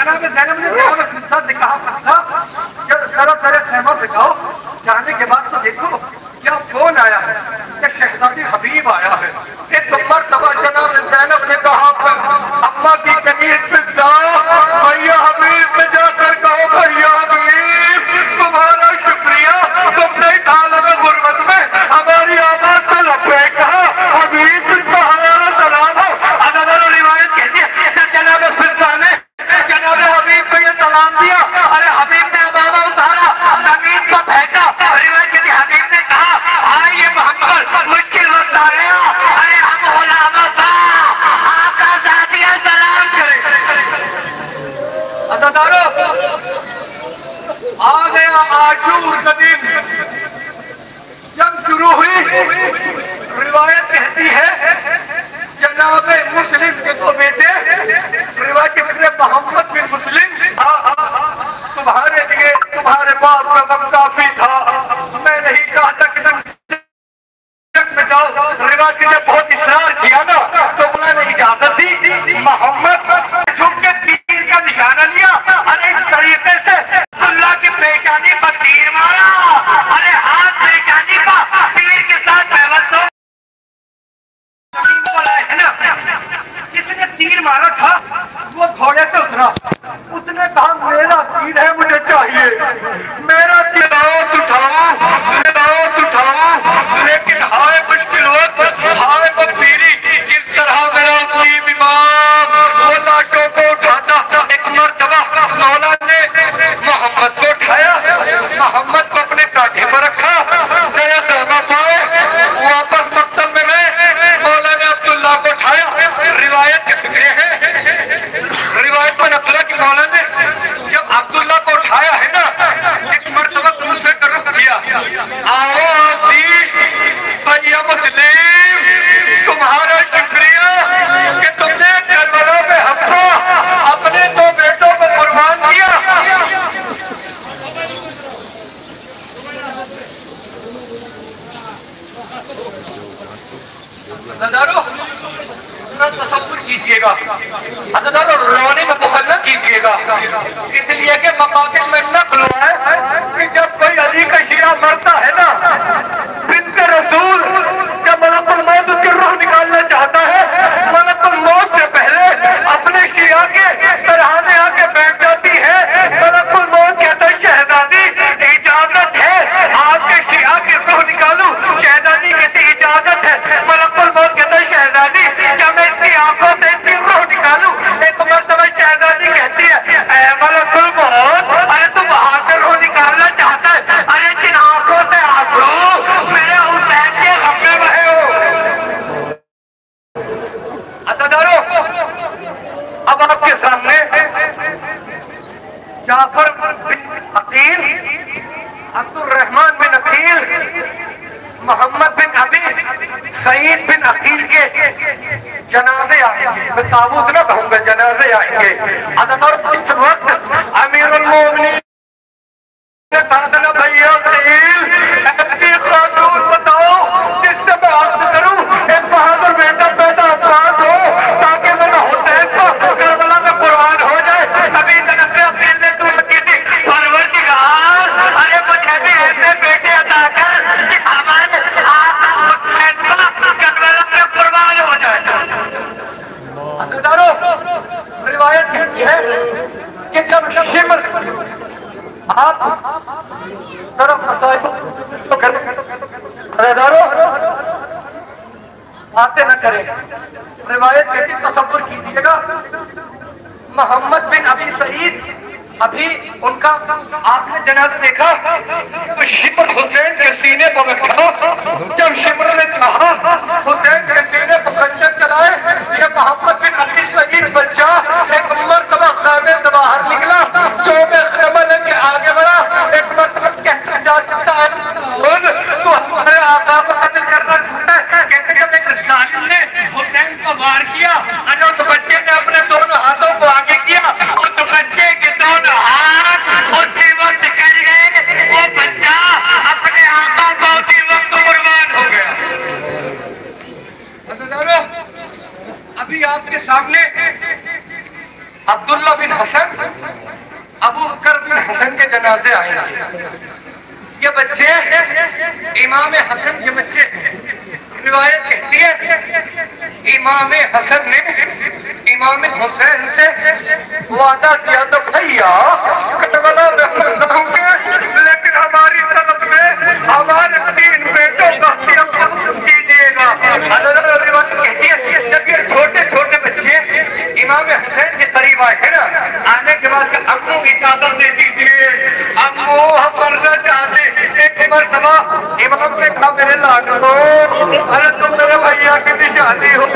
जनाब ज़ैनब ने जनाब फिजा से कहा, फिजा जरा तेरे खैमा से जाओ। जाने के बाद तो देखो क्या फोन आया है कि शहजादी हबीब आया है। एक मर्तबा जनाब ज़ैनब ने कहा, अम्मा की कनीज फिजा, भैया हबीब में जाकर कहो, भैया हबीब तुम्हारा शुक्रिया, तुमने आलम गुर्बत में हमारी आवाज में लब्बैक कहा। हबीब तुम्हारा सलाम हो। अगर रिवायत कहती है जनाब फिजा ने जनाब हबीब को ये सलाम दिया। अरे हबीब ने अबाबा उतारा, जमीन को फेंका। रिवायत कहती है हबीब ने कहा, हाँ ये मोहम्मद मुश्किल वक्त आ गया। अरे हम गुलाम आका ज़ातिया सलाम करें। अज़ादारो आ गया आशूर का दिन। जंग शुरू हुई। रिवायत कहती है जनाब मुस्लिम के दो बेटे, रिवायत कहती है मोहम्मद बिन मुस्लिम, तुम्हारे लिए तुम्हारे बाप का वक्त काफी था, मैं नहीं कहा था कि तुम जंग में जाओ। रिवायत ने बहुत इसरार किया ना तो उन्होंने इजाजत दी। मोहम्मद झुक के तीर का निशाना लिया। अरे इस तरीके से अल्लाह की पेशानी पर तीर मारा। अरे हाथ पेशानी पर तीर के साथ बहवत हो है ना। जिसने तीर मारा था वो घोड़े से उतरा। उसने कहा मेरा तीर है, मुझे चाहिए, मेरा तीर उठाओ। लेकिन हाय मुश्किल वक्त, हाय मकदीरी, किस तरह मेरा अजीब इमाम वो लाशों को उठाता। एक मर्तबा मौला ने मोहम्मद को उठाया, मोहम्मद को अपने कांधे पर रखा, नया कहना पाए, वापस मक्तल में गए। मौला ने अब्दुल्ला को उठाया। रिवायत के फिक्रे हैं, रिवायत में नकला की मौला ने जब अब्दुल्ला को उठाया है ना, एक मर्तबा दूसरे का रुख किया। आओ भैया मुस्लिम, तुम्हारा शुक्रिया कि तुमने करबला में हमको अपने दो बेटों को कुर्बान किया। तसव्वुर कीजिएगा, रोने में बुखल न कीजिएगा, इसलिए कि मकातिल में नक़्ल है कि जब कोई अली का शिया मरता है ना, बिन्ते रसूल, जब मलकुल मौत उसकी रूह निकालना चाहता है, मलकुल मौत से पहले अपने शिया के सराहने आके बैठ जाती है। मलकुल मौत कहता है शहजादी इजाजत है, आपके शिया की रूह निकालूं। शहजादी कहती इजाजत है। मलकुल मौत कहता है शहजादी क्या मैं इसकी आंखों से इसकी रूह निकालूं। एक मर्तबा शहजादी कहती है मलकुल मौत, अरे तू वहां से रूह निकालना चाहता है, अरे जिन आंखों से आंसू मेरे हुसैन के गम में बहे हो। अज़ादारो अब आपके सामने जाफर बिन अकील, अब्दुर्रहमान बिन अकील, मोहम्मद बिन अबी सईद बिन अकील के जनाजे आएंगे। मैं ताबूत ना कहूंगा, जनाजे आएंगे। अज़ादारो इस वक्त अमीरुल मोमिनीन भैया ऐसी खातून बताओ जिससे मैं अर्ज करूं, एक बहादुर बेटा पैदा अफराद हो ताकि मेरा हुसैन को करबला में कुर्बान हो जाए। कभी जनाब अकील ने तू की थी परवरदिगार, अरे मुझे भी ऐसे बेटे अता कर कि हमारे आका हुसैन को करबला में कुर्बान हो जाए। अज़ादारो रिवायत कहती है कि जब शिमर आप तरफ तो करें, बातें न करें। रिवायत कहती तसव्वुर कीजिएगा मोहम्मद बिन अबी सईद, अभी उनका आपने जनाजा देखा, तो शिमर हुसैन के सीने पर बैठा। जब शिमर ने कहा हुसैन के सीने पर खंजर चलाए, ये मोहम्मद बिन अबी सईद बच्चा एक मर्तबा खैमे से बाहर निकला, जो में खैमा लेके आगे बढ़ा। एक मर्तबा कहता है तो हमारे आका को कत्ल करना चाहता है। कहते जब एक जालिम ने हुसैन को वार किया, और उस बच्चे ने अपने दोनों हाथों को आगे किया, उस बच्चे के दोनों हाथ उसी वक्त कर गए, वो बच्चा अपने आका को उसी वक्त कुर्बान हो गया। अभी आपके सामने अब्दुल्ला बिन हसन जनाजे आएंगे। ये बच्चे इमाम हसन के बच्चे। रिवायत कहती है इमाम हसन ने इमाम हुसैन से वादा किया तो भैया करबला में मर जाऊंगे, लेकिन हमारी तरफ में हमारे 3 बेटों का कीजिएगा। रिवायत कहती है जब ये छोटे छोटे बच्चे इमाम हुसैन के करीब आए हैं ना, आने के बाद अम्मू इजाजत दे दीजिए, अम्मू हम मरना चाहते। एक मरतबा इमाम ने कहा मेरे लाडलो, अरे तुम मेरे भैया की भी शादी हो,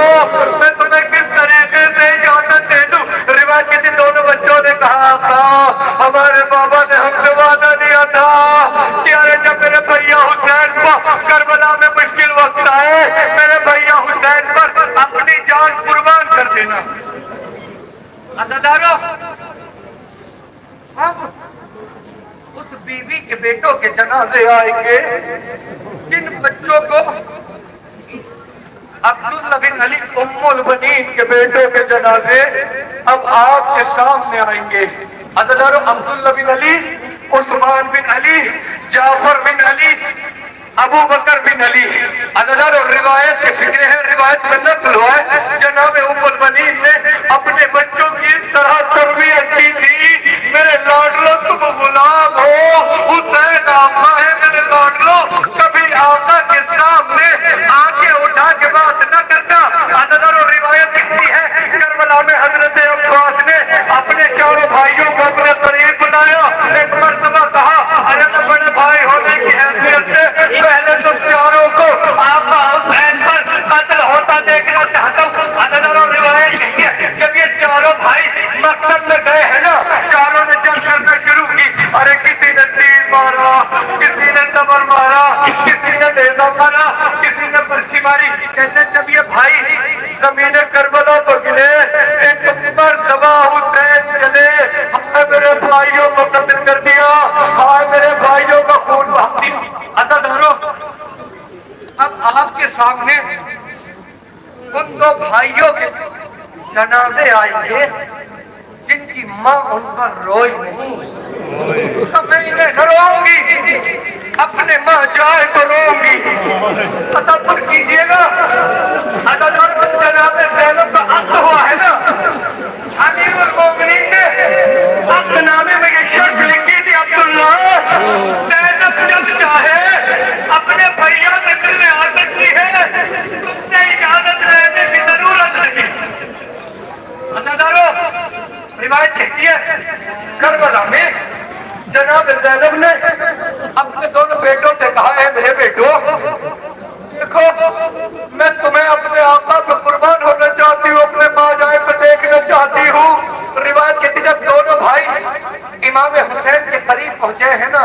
मैं तुम्हें किस तरीके से इजाजत दे दूं। रिवाज के दोनों बच्चों ने कहा हमारे बाबा ने हमसे वादा दिया था कि अरे जब मेरे भैया हुसैन को करबला में मुश्किल वक्त आए, मेरे भैया हुसैन पर अपनी जान कुर्बान कर देना। अज़ादारों, उस बीवी के बेटों के जनाजे आएंगे जिन बच्चों को अब्दुल्ला बिन अली उम्मुल बनीन के बेटों के जनाजे अब आपके सामने आएंगे। अज़ादारों, अब्दुल्ला बिन अली, उस्मान बिन अली, जाफर बिन अली, अबू बकर बिन अली। अज़ादारों, रिवायत के फिक्र है, रिवायत में नकल हुआ है जनाब उम्मुल बनीन ने अपने बच्चों की इस तरह तरबियत की थी, मेरे लाडलो तुम गुलाम हो, हुसैन आका है मेरे लाडलो, कभी आका के सामने आके उठा के बात न करना। अज़ादारों, रिवायत कहती है करबला में हजरत अब्बास ने अपने चारों भाइयों को अपने करीब बुलाया। एक मर्तबा कहा अरे मैं बड़े भाई होने की हैसियत से पहले तुम चारों को आका हुसैन पर कत्ल होता देखना चाहता हूँ। अज़ादारों, रिवायत कहती है जब ये चारों भाई मकतब में गए हैं ना, चारों ने जंग करना शुरू की। अरे किसी ने तीर मारा, किसी ने तबर मारा, किसी ने नेज़ा मारा, किसी ने बर्छी मारी। कहते जब ये भाई ज़मीन करबला पर गिरे, एक मर्तबा हुसैन चले, हाय मेरे भाइयों को कत्ल कर दिया, हाय मेरे भाइयों का खून बहा दिया। अज़ादारों, अब आपके सामने उन 2 भाइयों के जनाजे आएंगे जिनकी माँ उन पर रोई नहीं। तो मैं इन्हें डराऊंगी, अपने माँ जाए तो रोऊंगी। तदब्बर कीजिएगा। अज़ादारों, जनाब ज़ैनब का अक्द हुआ है ना, अमीरुल मोमिनीन ने अक्दनामे में ये शर्त लिखी थी अब्दुल्ला, ज़ैनब जब चाहे अपने भैया से मिलने आ सकती है, तुमसे इजाजत लेने की जरूरत नहीं। अज़ादारों, रिवायत कहती है करबला में जनाब ज़ैनब ने अपने दोनों बेटों से कहा है मेरे बेटों देखो, मैं तुम्हें अपने आका पर कुर्बान होना चाहती हूँ, अपने माँ जाए पर देखना चाहती हूँ। रिवायत कहती जब दोनों भाई इमाम हुसैन के करीब पहुंचे हैं ना,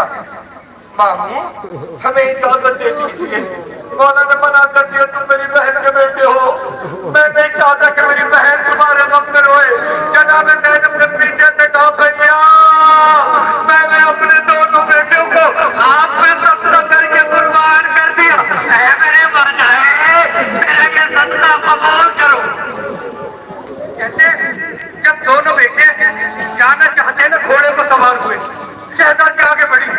मामू हमें इजाजत दे दीजिए। मौला ने मना कर दिया, तुम मेरी बहन के बेटे हो, मैं नहीं चाहता कि मेरी बहन तुम्हारे गम में रोए। जनाब ज़ैनब ने पीछे से कहा भैया मैंने अपने दोनों बेटों को आप में सब्जा करके कुर्बान कर दिया, मेरे बजाय मेरे के सदका कबूल करो। कहते जब दोनों बेटे जाना चाहते ना घोड़े पर सवार हुए, शहजादी आगे बढ़ी,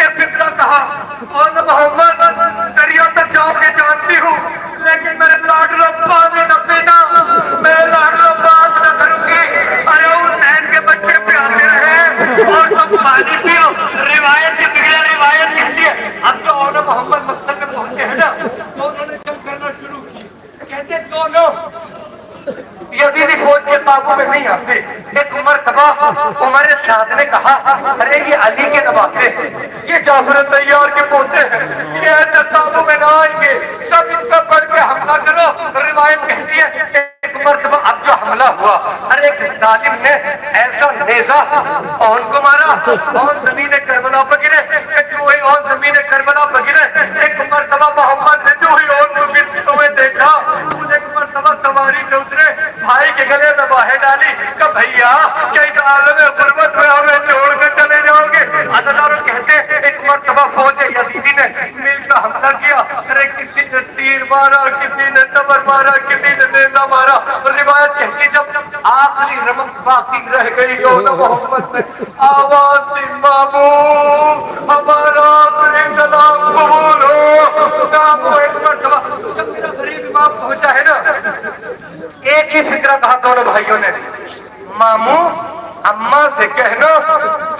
एक फिक्रा कहा मोहम्मद दरिया तक जाओगे जानती हूँ, लेकिन मेरे लाडलो पानी न पीना, मैं लाडलो बात न करूंगी। अरे हुसैन के बच्चे प्यासे रहे और तुम पानी पियो। रिवायत की बिगड़े रिवायत कहती है अब जो औरत मोहम्मद मकसद में पहुंचे हैं ना, तो उन्होंने जंग करना शुरू की। कहते दोनों यजीदी फौज के काबू में नहीं आते। एक मर्तबा उमर साद ने कहा अरे ये अली के नवासे, ये जाफर तैयार के पोते हैं, ये ऐसे काबू में ना आएंगे, सब इन पर बढ़ के हमला करो। रिवायत कहती है एक मर्तबा अब जो हमला हुआ, अरे एक जालिम ने ऐसा नेजा और को मारा और जमीन करबला पर गिरे, जो ही और जमीन करबला पर गिरे। एक मर्तबा मोहम्मद ने जो ही और को गिरते हुए देखा, एक मर्तबा सवारी से उतरे, भाई के गले में बाहें डाली कि भैया क्या इस आलम गुर्बत में हमें छोड़कर चले जाओगे। अज़ादारों कहते एक मर्तबा फौज यजीदी ने मिलकर हमला किया, अरे किसी ने तीर मारा, किसी ने तबर मारा, किसी ने नेज़ा मारा। रिवायत कहती जब आखिरी रमक बाकी रह गई हो ना मोहम्मद में आवाज दी मामू हमारा सलाम कबूल हो। मामू एक मरतबा जब मेरा गरीब इमाम पहुंचा है ना, एक ही फिक्रा कहा दोनों भाइयों ने, मामू अम्मा से कहना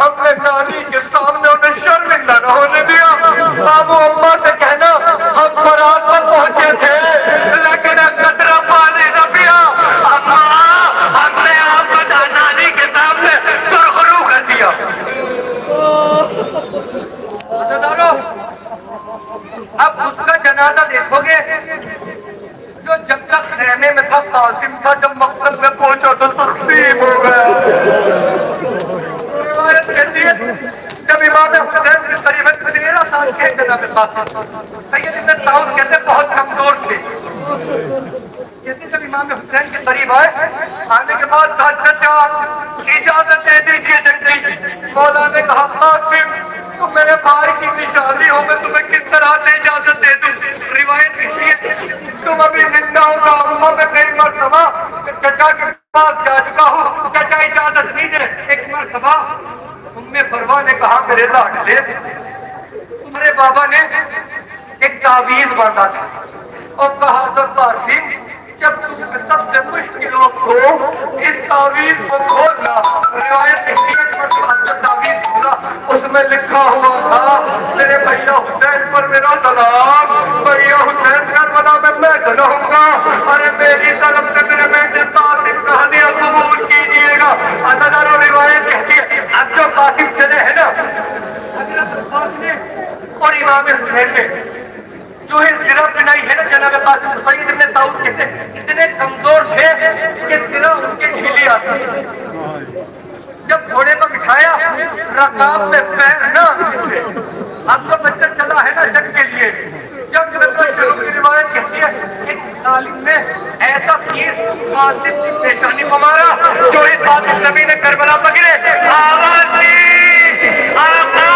हमने नानी के सामने उन्हें शर्मिंदा न होने दिया। मामू अम्मा से कहना हम फरात पर पहुंचे थे लेकिन कतरा पानी न पिया। अम्मा हमने आपको नानी के सामने सुरखरू कर दिया। अब उसका जनाजा देखोगे जो जब तक रहने में था कासिम था, जब मकसद में पहुंचा तो तकलीफ हो गया। कहती है जब इमाम हुसैन के करीबन 13 साल के जनाब कासिम सैयद इब्न ताऊस कहते बहुत कमजोर थे। कहते जब इमाम हुसैन के करीब आए, आने के बाद चाचा इजाजत दे दीजिए जल्दी। मौला ने कहा कासिम तुम मेरे भाई की निशानी हो, मैं तुम्हें किस तरह से इजाजत दे दूं। रिवायत कहती है तुम अभी जिंदा होगा। अम्मा में कई मरतबा चचा के पास जा चुका हूँ, चचा इजाजत नहीं दे। एक मरतबा उम्मे फरवा ने कहा मेरे लाडले तुम्हारे बाबा ने एक तावीज बांधा था और कहा तो कासिम जब तुम सबसे मुश्किल वक्त हो इस तावीज को खोलना। रिवायत कहती है तावीज खोला, उसमें लिखा हुआ था मेरे भैया हुसैन पर मेरा सलाम, भैया हुसैन करबला में मैं रहूंगा। अरे मेरी तरफ से मेरे बेटे कासिम कहानियां कबूल कीजिएगा। अदादारो रिवायत कहती है अब जो कासिम चले हैं ना, हजरत अब्बास ने और इमाम हुसैन ने जो है सिरा पिनाई है ना जनाब कासिम सैयद इब्न ताऊस कहते इतने कमजोर थे कि सिरा उनके ढीली आती थी। जब घोड़े पर बिठाया रकाब में पैर ना अब तो बच्चा चला है ना जंग के लिए। जब शुरू की रिवायत कहती है एक तालिब ने ऐसा तीर कासिम की पेशानी को मारा जो इस कासिम नबी ने करबला पकड़े आवाज दी आका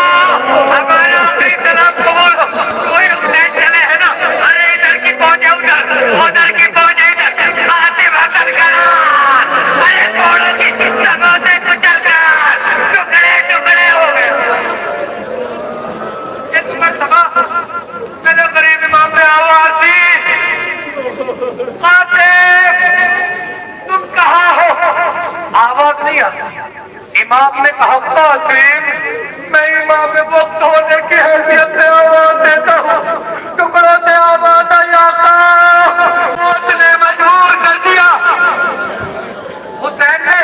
हमारा आखिरी सलाम कबूल हो। कोई हुसैन चले है ना, अरे इधर की पहुंचे उधर की पहुंचे इधर कासिम हसन करा। अरे घोड़ों की सबों से कुचल कर टुकड़े टुकड़े हो गए। एक मरतबा मेरे गरीब इमाम ने आवाज दी कासिम तुम कहाँ हो। आवाज नहीं आती। इमाम ने कहा कासिम मैं इमाम वक्त होने की हैसियत से आवाज देता हूँ, टुकड़ों से आवाज आई आता मौत ने मजबूर कर दिया। हुसैन ने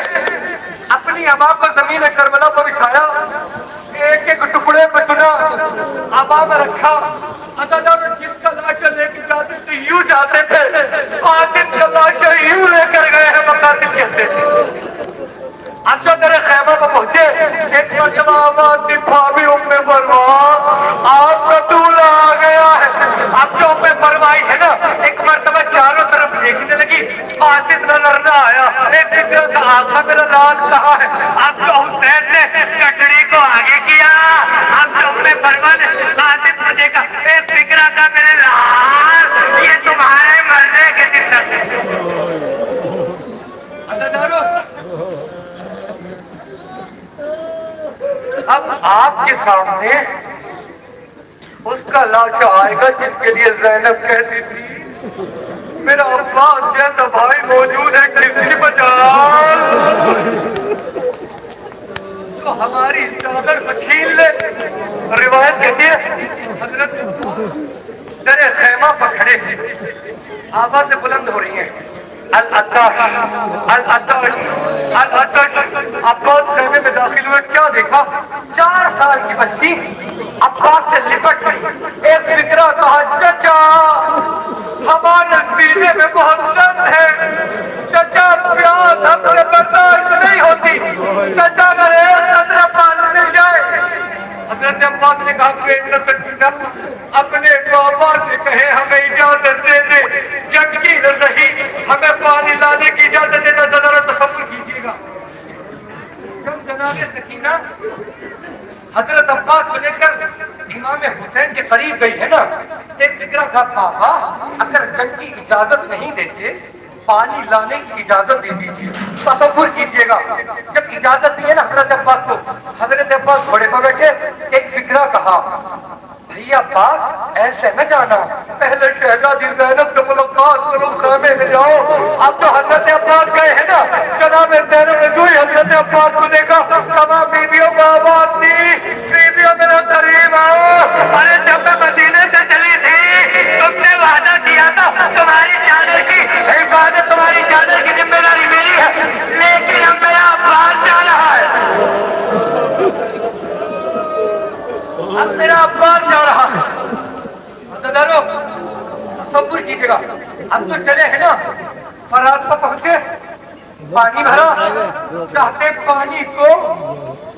अपनी अबा को जमीन करबला पर बिछाया, एक एक टुकड़े को चुना, अबा में रखा। अदादार जिसका लाशा लेके जाते थे यूं जाते थे, कातिल का लाशा यूं लेकर गए हैं मकातिल कहते। अब जो तेरे खैमा पर पहुंचे एक मरतबा आवाज थी भाभी उम्मे फरवा आपका दूल्हा आ गया है। अब जो उम्मे फरमाई है ना एक मरतबा चारों तरफ देखने लगी, कासिम नजर न आया। एक फिक्र का आका मेरा लाल कहा है। अब जो हुसैन ने कटड़ी को आगे किया, अब जो उम्मे फरवा ने कासिम को देखा, एक फिक्र का मेरे लाल ये तुम्हारे मरने के दिन अब आपके सामने उसका लाशा आएगा जिसके लिए ज़ैनब कहती थी मेरा अब्बास जैसा भाई मौजूद है किसी बचा तो हमारी चादर को छीन ले। रिवायत कहती है हजरत तेरे खैमा पर खड़े आवाज़ें बुलंद हो रही हैं अल-अताश अल-अताश अल-अताश। अब्बास खैमे में दाखिल हुए, क्या देखा 4 साल की बच्ची अब्बास से लिपट गई। एक फिक्रा कहा चचा हमारे सीने में बहुत दर्द है, चचा प्यास हमसे बर्दाश्त नहीं होती, चचा अगर एक कतरा पानी मिल जाए। हजरत अब्बास ने कहा अपने बाबा से कहे हमें इजाजत दे दे, जग की न सही हमें पानी लाने की इजाजत देना। जरा तसव्वुर कीजिएगा जब जनाब सकीना हजरत अब्बास को लेकर इमाम हुसैन के करीब गई है ना, एक फिक्रा था पापा अगर जंग की इजाजत नहीं देते पानी लाने की इजाजत दे दीजिए। तसव्वुर कीजिएगा, जब इजाजत दी है ना हजरत अब्बास को, हजरत अब्बास घोड़े पर बैठे, एक फिक्रा कहा, भैया अब्बास ऐसे न जाना, पहले शहजादी ज़ैनब से मुलाकात करो, खाने में जाओ। अब तो हजरत अब्बास गए हैं ना, जनाब ज़ैनब ने जो ही हजरत अब्बास को देखा, तमाम बीवियों को आवाज दी, बीवियों मेरा करीब आओ। अरे जब मैं मदीने से चली थी, तुमने वादा किया था तुम्हारी चादर की हिफाजत, तुम्हारी चादर की जिम्मेदारी मेरी है, लेकिन अब मेरा अब्बास जा रहा है, अब मेरा अब्बास जा रहा है। तसव्वुर कीजिएगा, अब तो चले हैं ना, फरात पर पहुंचे, पानी भरा, चाहते पानी को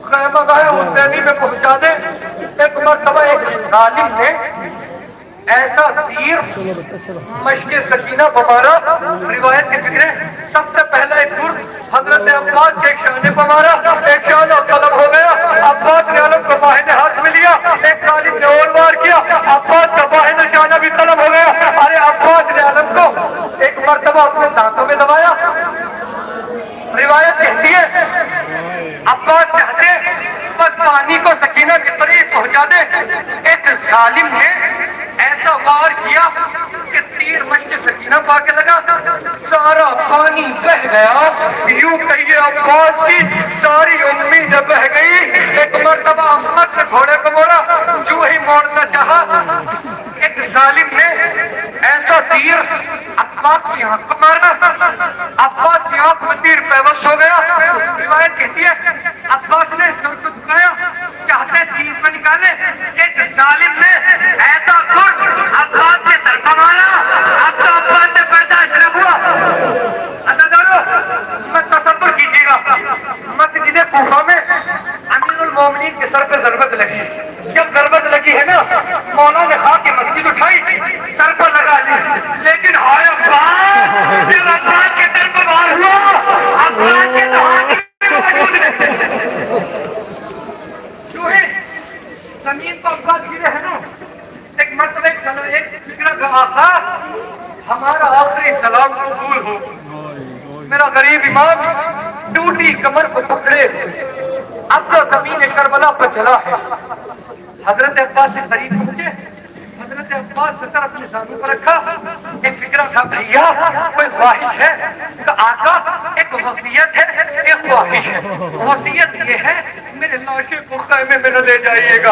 खैमगाह हुसैनी में पहुंचा दे। एक मरतबा एक जालिम ने ऐसा तीर मशके सकीना बमारा, रिवायत की फिक्र, सबसे पहले एक तुर्क हजरत अब्बास के एक शाने पर मारा, एक शाना तलब हो गया, अब्बास ने आलम को बाहिने हाथ में लिया, एक जालिम ने और वार किया, अब्बास का बाहिने शाना भी तलब हो गया। अरे अब्बास ने आलम को एक मरतबा अपने दांतों में दबाया। रिवायत कहती है अब्बास चाहते बस पानी को सकीना के करीब पहुंचा दे, एक जालिम ने ऐसा वार किया कि तीर मशके सकीना पाके लगा, सारा पानी बह गया। यूं कहिए अब्बास की सारी उम्मीद बह गई। एक मरतबा अम्मत ने घोड़े को मोड़ा, जो ही मोड़ना चाहा, एक जालिम ने ऐसा तीर अब्बास की आंख को मारा, अब्बास की आंख में तीर बेबस हो गया। रिवायत कहती है अब्बास ने सर को झुकाया, चाहते तीर को निकाले, एक जालिम ने ऐसा अब्बास के सर को मारा। अब तो अब्बास से बर्दाश्त न हुआ। अज़ादारो, मैं तसव्वुर कीजिएगा, मस्जिद कूफा में अमीरुल मोमिनीन के सर पे जरबत लगी। जब जरबत लगी है ना, मौला ने कहा कि मस्जिद उठाई, सर पर लगा ली, लेकिन हाय अब्बास, जब अब्बास के सर पर वार हुआ, अब्बास के तो हाथ में मौजूद है। क्यों है जमीन पर अब्बास गिरे है ना, एक मरतबा एक फिक्र कहा था, हमारा आखिरी सलाम कबूल हो। मेरा गरीब इमाम टूटी कमर को पकड़े, अब तो जमीन करबला पर चला है। हजरत अब्बास से करीब पहुंचे, हजरत अब्बास ने सर अपने सामने पर रखा, एक फिक्रा था, भैया कोई ख्वाहिश है? तो आका एक वसीयत है, एक ख्वाहिश है। वसीयत ये है मेरे लाशे को खैमे में न ले जाइएगा,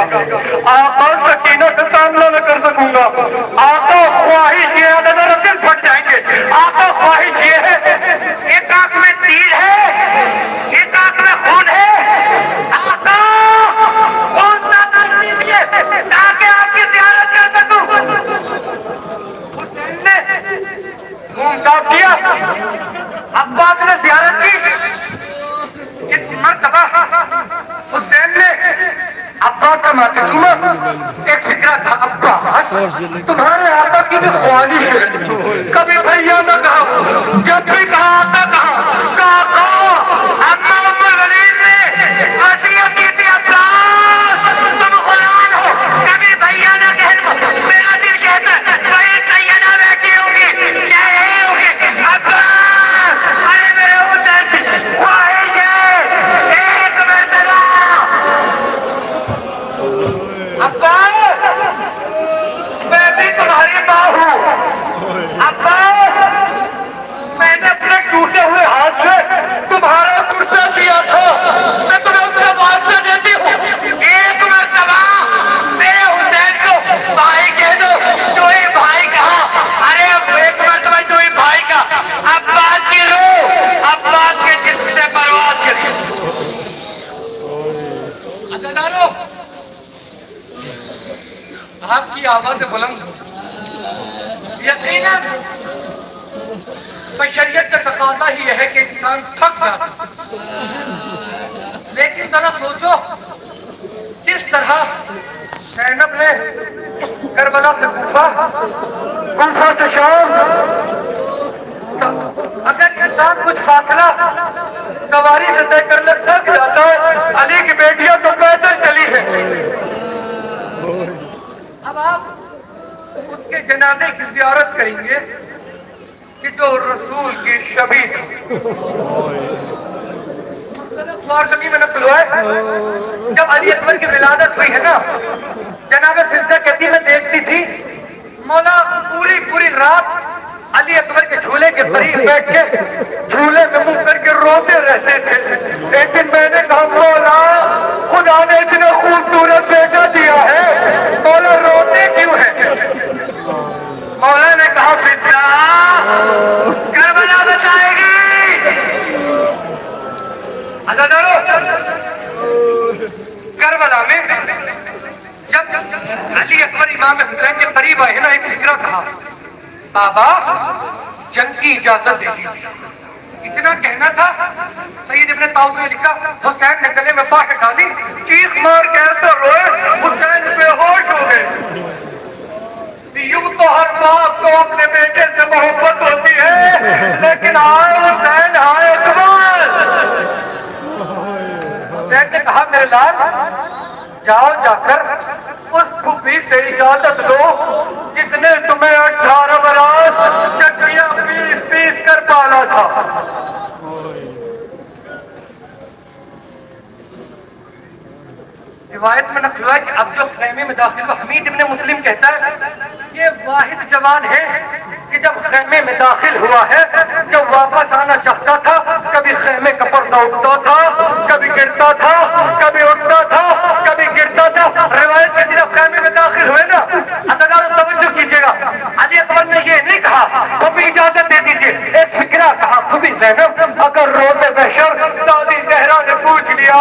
आका सकीना का सामना न कर सकूंगा। आका ख्वाहिश ये है, मेरे दिल फट जाएंगे। आका ख्वाहिश ये है, एक आंख में तीर है, एक आंख में खून है, आका खून ना कर दीजिए ताकि आपकी ज़ियारत कर सकूं। हुसैन ने खून साफ किया, अब्बास ने ज़ियारत की। एक मरतबा हुसैन ने अब्बास का माथे चूमा, एक फिक्रा था, अब्बास तुम्हारे आका की भी ख्वाहिश है, कभी भैया न कहा, जब भी कहा आका कहा अम्मा उम्मुल वलीद ने वसीयत की थी, अब्बास तुम गुलाम हो, कभी भैया न कहना। मेरा दिल कहता है वही सैयदा बैठी होगी, क्या यही होगी? अब्बास अरे मेरे हुसैन ख्वाहिश है, एक मरतबा अब्बास मैं भी तुम्हारी माँ हूँ। अब्बास मैंने अपने टूटे हुए हाथ से तुम्हारा कुर्ता किया था, मैं तुम्हें उसका वास्ता देती हूँ। एक मरतबा मेरे हुसैन को भाई कह दो, जो ही भाई कहा, अरे एक मरतबा जो ही भाई का, अब्बास की रूह अब्बास के जिस्म से परवाज़ करी। अज़ादारो, आपकी आवाज बुलंद हो, यकीनन बशरियत का तकाज़ा ही है कि इंसान थक जाता, लेकिन जरा सोचो जिस तरह ज़ैनब ने करबला से कूफा, कूफा से शाम, अगर इंसान कुछ फासला सवारी से तय कर ले थक जाता है। अली की बेटियां तो पैदल चली है। अब आप उसके जनाजे की ज़ियारत करेंगे, कि जो रसूल की शबी में नकल हुआ है। जब अली अकबर की विलादत हुई है ना, जनाब फिजा कहती मैं देखती थी मौला पूरी पूरी रात अली अकबर के झूले के करीब बैठ के झूले में मुंह करके रोते रहते थे। एक दिन मैंने कहा मौला खुदा ने इतना खूबसूरत बेटा दिया है, मौला रोते क्यों है? मौला ने कहा फिजा करबला बताएगी। करबला में जब अली अकबर इमाम हुसैन के करीब आए ना, एक फिक्रा कहा बाबा जंग की इजाजत दे दीजिए। इतना कहना था, सईद इब्ने ताऊस ने लिखा हुसैन ने गले में बाहें डाली, चीख मार के ऐसा रोए हुसैन बेहोश हो गए। यूं तो हर बाप को अपने बेटे से मोहब्बत होती है, लेकिन हाय हुसैन हाय अकबर। हुसैन ने कहा मेरे लाल जाओ जाकर उस फूफी से इजाजत लो जिसने तुम्हें 18 बरस चक्रियां पीस पीस कर पाला था। रिवायत में नकल है कि अब जो खैमे में दाखिल हुआ, हमीद इब्ने मुस्लिम कहता है ये वाहिद जवान है कि जब खैमे में दाखिल हुआ है, जब वापस आना चाहता था कभी खैमे का पर्दा उठता था, कभी गिरता था, कभी उठता था, कभी गिरता था। रिवायत के दिन खैमे में दाखिल हुए ना, तवज्जो कीजिएगा, अली अकबर ने ये नहीं कहा कभी इजाजत दे दीजिए, एक फिक्रा कहा खुदी ज़ैनब अगर रोते बशर दादी ज़हरा ने पूछ लिया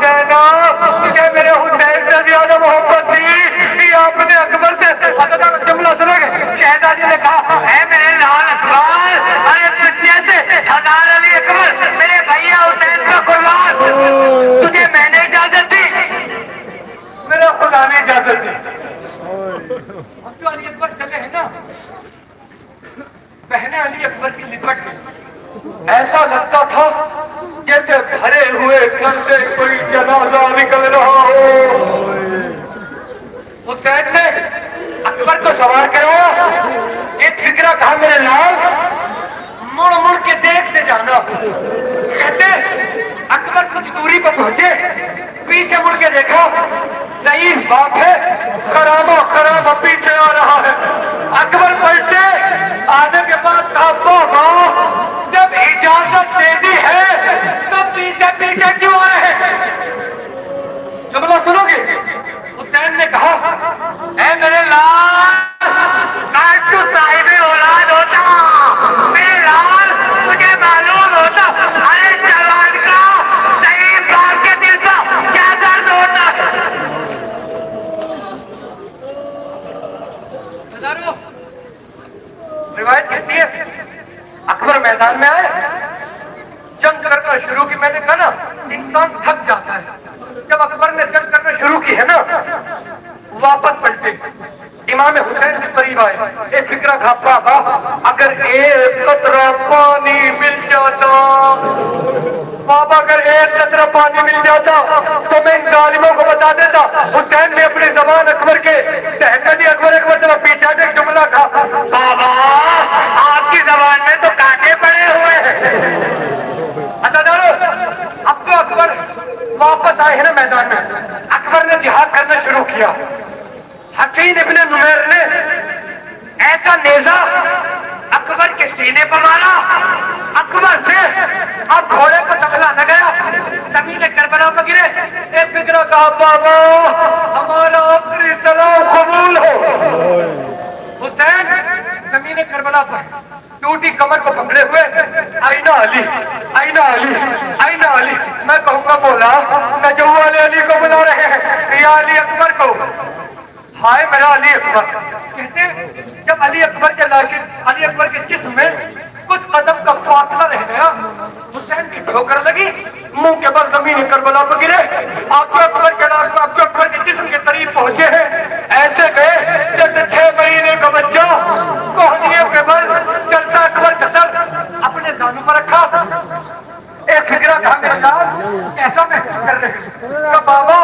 ज़ैनब तुझे मेरे हुसैन से ज्यादा मोहब्बत थी या अपने अकबर से? जुमला सुनोगे? शहजादी ने कहा है मेरे लाल अकबर, अरे तुझे से हजार अली अकबर मेरे भैया हुसैन का कुर्बान, तुझे मैंने इजाजत दी, मेरे खुदा ने इजाजत दी। अब जो अली अकबर चले हैं ना, बहने अली अकबर की लिपट में ऐसा लगता था जैसे भरे हुए घर से कोई जनाजा निकल रहा हो। हुसैन ने अकबर को सवार करवाया, एक फिक्रा कहा मेरे लाल मुड़ मुड़ के देखते जाना। कहते अकबर कुछ दूरी पर पहुंचे, पीछे मुड़ के देखा ज़ईफ बाप है, खरामा खरामा पीछे आ रहा है। अकबर पलटे, आने के बाद कहा बाबा जब इजाजत दे दी है तो पीछे पीछे क्यों आ रहे हैं? जुमला सुनोगे? हुसैन ने कहा ऐ मेरे लाल काश तू साहिबे औलाद होता, मेरे लाल तुझे मालूम होता अरे जवान का ज़ईफ बाप के दिल का क्या दर्द होता। रिवायत कहती है अकबर मैदान में आए, जंग करना शुरू की। मैंने कहा ना इंसान थक जाता है। जब अकबर ने जंग करना शुरू की है ना, वापस पलटे, इमाम हुसैन के करीब आए, एक फिक्रा था बाबा अगर एक कतरा पानी मिल जाता, बाबा अगर एक कतरा पानी मिल जाता तो मैं इन जालिमों को बता देता। हुसैन ने अपनी जबान अकबर के तहत दी, अकबर एक मरतबा पीछा एक जुमला था बाबा आपकी जबान में तो कांटे पड़े हुए हैं। अब तो अकबर वापस आए हैं ना मैदान में, अकबर ने जिहाद करना शुरू किया। हसीन इब्ने नुमैर ने ऐसा नेजा अकबर के सीने पर मारा, अकबर से अब घोड़े को संभला न गया, जमीन करबला पर गिरे। एक फिक्रा कहा बाबा हमारा आखिरी सलाम कबूल हो। हुसैन जमीन करबला पर टूटी कमर को पकड़े हुए आईना अली आईना अली आईना अली। मैं कहूंगा बोला नजू वाले अली को बुला रहे हैं या अली अकबर को? हाय मेरा अली अकबर। कहते जब अली अकबर के लाश अली अकबर के जिस्म में कुछ कदम का फासला रह गया, हुसैन की ठोकर लगी, मुंह के बल जमीन करबला पर गिरे। आपको अकबर के लाश आपको अकबर के जिस्म के करीब पहुंचे हैं, ऐसे गए जैसे 6 महीने का बच्चा कोहनियों के बल चलता अकबर का सर अपने दानों पर रखा। एक फिक्रा था मेरे साथ ऐसा महसूस कर रहे तो बाबा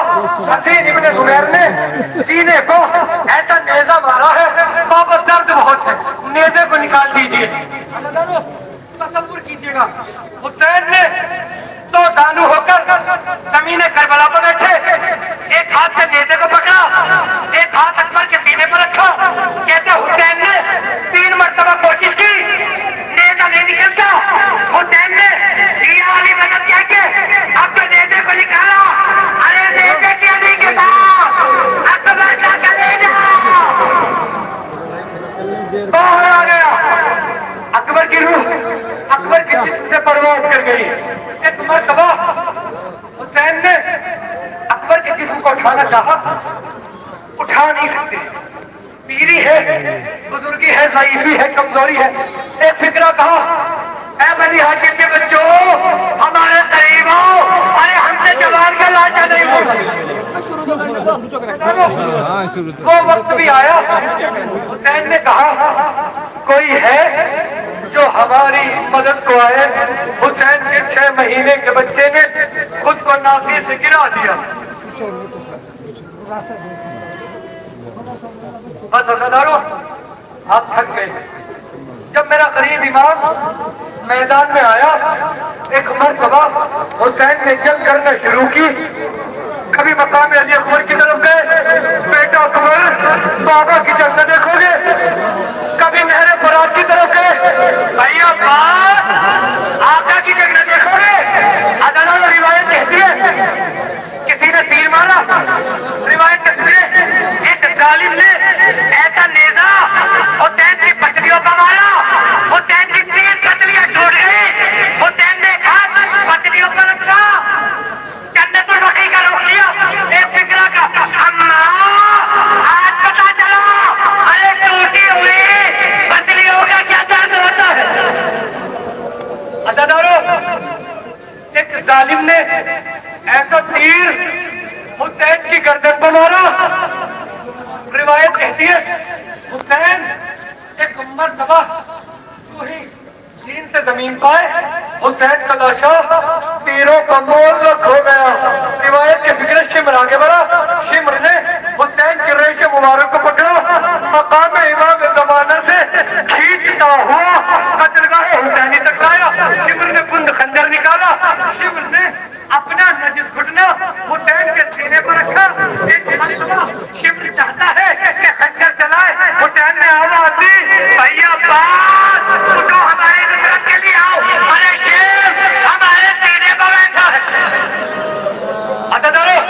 हसीन इब्ने नुमैर ने सीने को ऐसा नेजा मारा है, बाबा दर्द बहुत है, नेजे को निकाल दीजिए। तसव्वुर कीजिएगा, हुसैन ने तो दानू होकर जमीन करबला पर बैठे, एक हाथ से नेज़े को पकड़ा, एक हाथ अकबर के सीने पर रखा। कहते हुसैन ने 3 मरतबा कोशिश की, नेज़ा नहीं निकलता। हुसैन ने या अली मदद क्या के अब तो नेज़े को निकाला। अरे नेज़े की अली के साथ अकबर का कलेजा बाहर आ गया। अकबर की रूह अकबर के जिस्म से परवाज़ कर गई। एक मरतबा हुसैन ने अकबर के जिस्म को उठाना चाहा, उठा नहीं सकते। पीरी है, बुजुर्गी है, ज़ईफ़ी है, कमजोरी है। एक फिक्रा कहा, ऐ बनी हाशिम के बच्चों, हमारे करीब आओ। अरे हमसे जवान का लाचा नहीं होगा। वो वक्त भी आया, हुसैन ने कहा कोई है जो हमारी मदद को आए। हुसैन के 6 महीने के बच्चे ने खुद को नासी से गिरा दिया। बस वफादारों, आप थक गए। जब मेरा करीब इमाम मैदान में आया, एक मरतबा हुसैन ने जंग करना शुरू की। कभी मकाम अली अकबर की तरफ गए, बेटा अकबर बाबा की जंग देखोगे। कभी नहरे फरात की तरफ गए, भैया आका की जंग देखोगे। अदालत रिवायत कहती है किसी ने तीर मारा, रिवायत कहती है एक जालिम ने ऐसा नेज़ा हुसैन की पसलियों पर मारा, हुसैन की 3 पसलियां टूट गई। हुसैन ने हाथ पसलियों पर रखा, जन्नतुल बकी का रुख किया। एक फिक्रा का अम्मा आज पता चला, अरे टूटी हुई पसलियों का क्या दर्द होता है। अदादारों, एक जालिम ने ऐसा तीर हुसैन की गर्दन पर मारा। रिवायत कहती है हुसैन एक मरतबा यूं ही सीन से जमीन पाए, हुसैन का लाशा तीरों का मोल हो गया। रिवायत के फिक्र शिमर आगे बढ़ा। शिमर ने हुसैन के रेशे मुबारक को पकड़ा, मकाम इमाम ज़माना से खींचता हुआ कत्लगाह हुसैनी तक लाया। शिमर ने कुंद खंजर निकाला। शिमर ने अपना नजिस घुटना हुसैन के सीने पर रखा। एक मरतबा शिमर चाहता है कि खंजर चलाए, हुसैन ने आवाज दी, भैया बात उठो, हमारे नुसरत के लिए आओ। अरे शेर हमारे सीने पर बैठा है। अदादारों,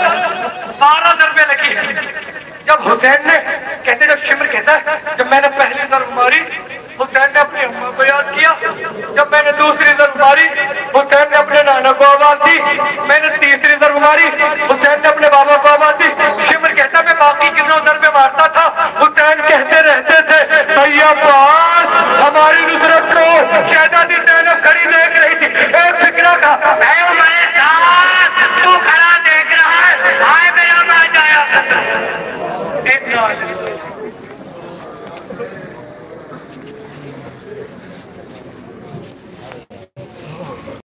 12 ज़रबे लगी। जब हुसैन ने कहते, जब शिमर कहता है जब मैंने पहली ज़रब मारी, हुसैन ने अपनी अम्मा को याद किया। जब मैंने दूसरी ज़रब मारी, हुसैन ने अपने नाना को आवाज दी। मैंने तीसरी ज़रब मारी, हुसैन ने अपने बाबा को आवाज दी। शिमर कहता मैं बाकी कितनों ज़रबे मारता था, हुसैन कहते रहते थे भैया बात हमारी नुसरत को। शहजादी ज़ैनब खड़ी देख रही थी। एक